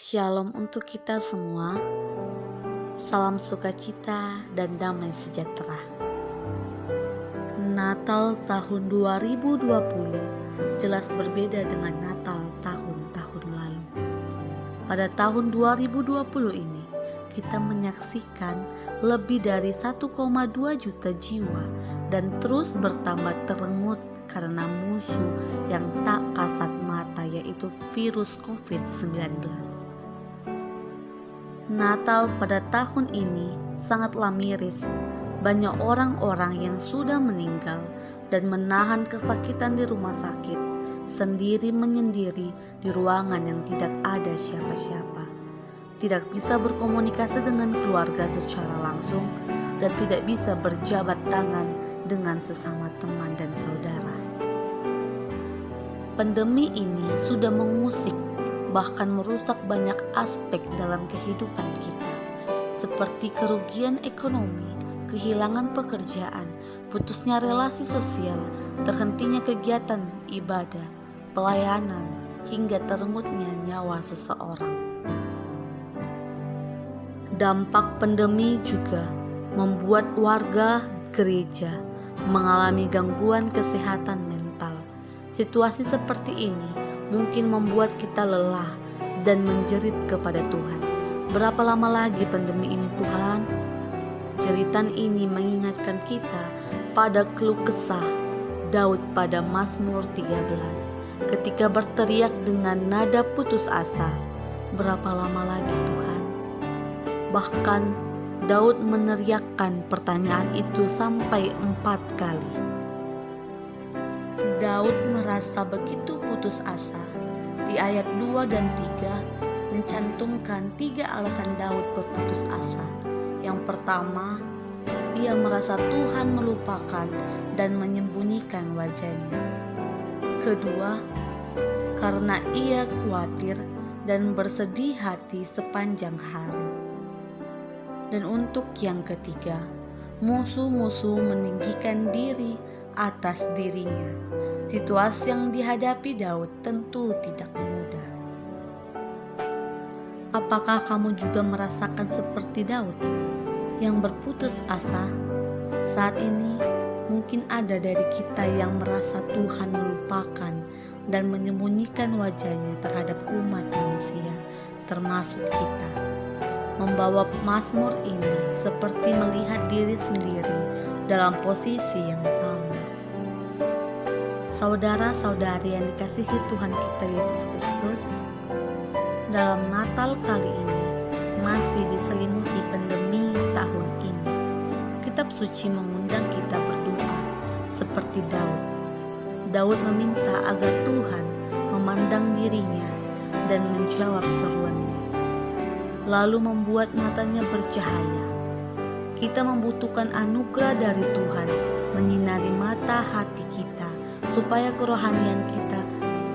Shalom untuk kita semua. Salam sukacita dan damai sejahtera. Natal tahun 2020 jelas berbeda dengan Natal tahun-tahun lalu. Pada tahun 2020 ini, kita menyaksikan lebih dari 1,2 juta jiwa dan terus bertambah terenggut karena musuh yang tak kasat mata, yaitu virus COVID-19. Natal pada tahun ini sangatlah miris. Banyak orang-orang yang sudah meninggal dan menahan kesakitan di rumah sakit, sendiri menyendiri di ruangan yang tidak ada siapa-siapa. Tidak bisa berkomunikasi dengan keluarga secara langsung dan tidak bisa berjabat tangan dengan sesama teman dan saudara. Pandemi ini sudah mengusik, bahkan merusak banyak aspek dalam kehidupan kita, seperti kerugian ekonomi, kehilangan pekerjaan, putusnya relasi sosial, terhentinya kegiatan ibadah, pelayanan, hingga terenggutnya nyawa seseorang. Dampak pandemi juga membuat warga gereja mengalami gangguan kesehatan mental. Situasi seperti ini mungkin membuat kita lelah dan menjerit kepada Tuhan. Berapa lama lagi pandemi ini, Tuhan? Jeritan ini mengingatkan kita pada keluh kesah Daud pada Mazmur 13 ketika berteriak dengan nada putus asa, berapa lama lagi, Tuhan? Bahkan Daud meneriakkan pertanyaan itu sampai 4 kali. Daud merasa begitu putus asa. Di ayat 2 dan 3 mencantumkan 3 alasan Daud berputus asa. Yang pertama, ia merasa Tuhan melupakan dan menyembunyikan wajahnya. Kedua, karena ia khawatir dan bersedih hati sepanjang hari. Dan untuk yang ketiga, musuh-musuh meninggikan diri atas dirinya. Situasi yang dihadapi Daud tentu tidak mudah. Apakah kamu juga merasakan seperti Daud yang berputus asa? Saat ini mungkin ada dari kita yang merasa Tuhan melupakan dan menyembunyikan wajahnya terhadap umat manusia, termasuk kita. Membawa Mazmur ini seperti melihat diri sendiri dalam posisi yang sama. Saudara-saudari yang dikasihi Tuhan kita Yesus Kristus, dalam Natal kali ini masih diselimuti pandemi tahun ini. Kitab suci mengundang kita berdoa seperti Daud. Daud meminta agar Tuhan memandang dirinya dan menjawab seruannya, lalu membuat matanya bercahaya. Kita membutuhkan anugerah dari Tuhan menyinari mata hati kita, supaya kerohanian kita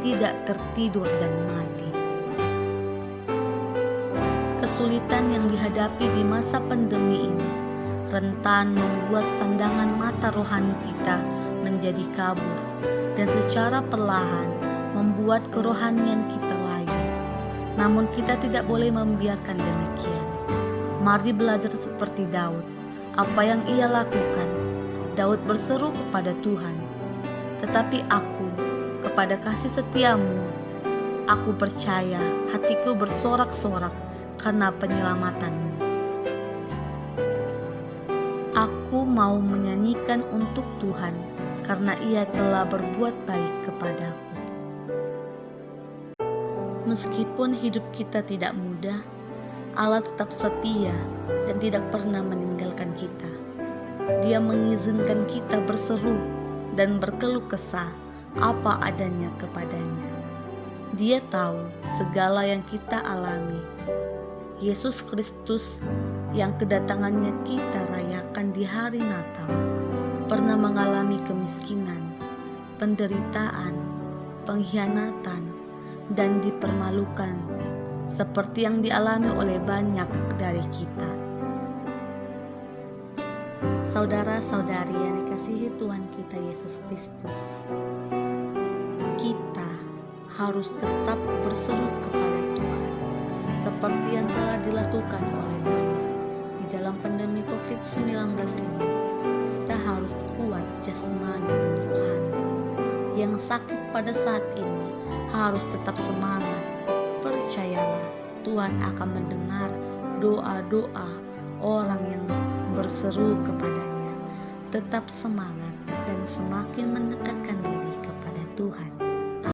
tidak tertidur dan mati. Kesulitan yang dihadapi di masa pandemi ini rentan membuat pandangan mata rohani kita menjadi kabur dan secara perlahan membuat kerohanian kita layu. Namun kita tidak boleh membiarkan demikian. Mari belajar seperti Daud. Apa yang ia lakukan? Daud berseru kepada Tuhan, "Tetapi aku, kepada kasih setiamu, aku percaya, hatiku bersorak-sorak karena penyelamatanmu. Aku mau menyanyikan untuk Tuhan, karena ia telah berbuat baik kepadaku." Meskipun hidup kita tidak mudah, Allah tetap setia dan tidak pernah meninggalkan kita. Dia mengizinkan kita berseru dan berkeluh kesah apa adanya kepadanya. Dia tahu segala yang kita alami. Yesus Kristus yang kedatangannya kita rayakan di hari Natal pernah mengalami kemiskinan, penderitaan, pengkhianatan, dan dipermalukan seperti yang dialami oleh banyak dari kita. Saudara-saudari yang dikasihi Tuhan kita Yesus Kristus, kita harus tetap berseru kepada Tuhan seperti yang telah dilakukan oleh Daud. Di dalam pandemi COVID-19 ini, kita harus kuat jasmani dan rohani. Yang sakit pada saat ini harus tetap semangat. Percayalah, Tuhan akan mendengar doa-doa orang yang berseru kepadanya. Tetap semangat dan semakin mendekatkan diri kepada Tuhan.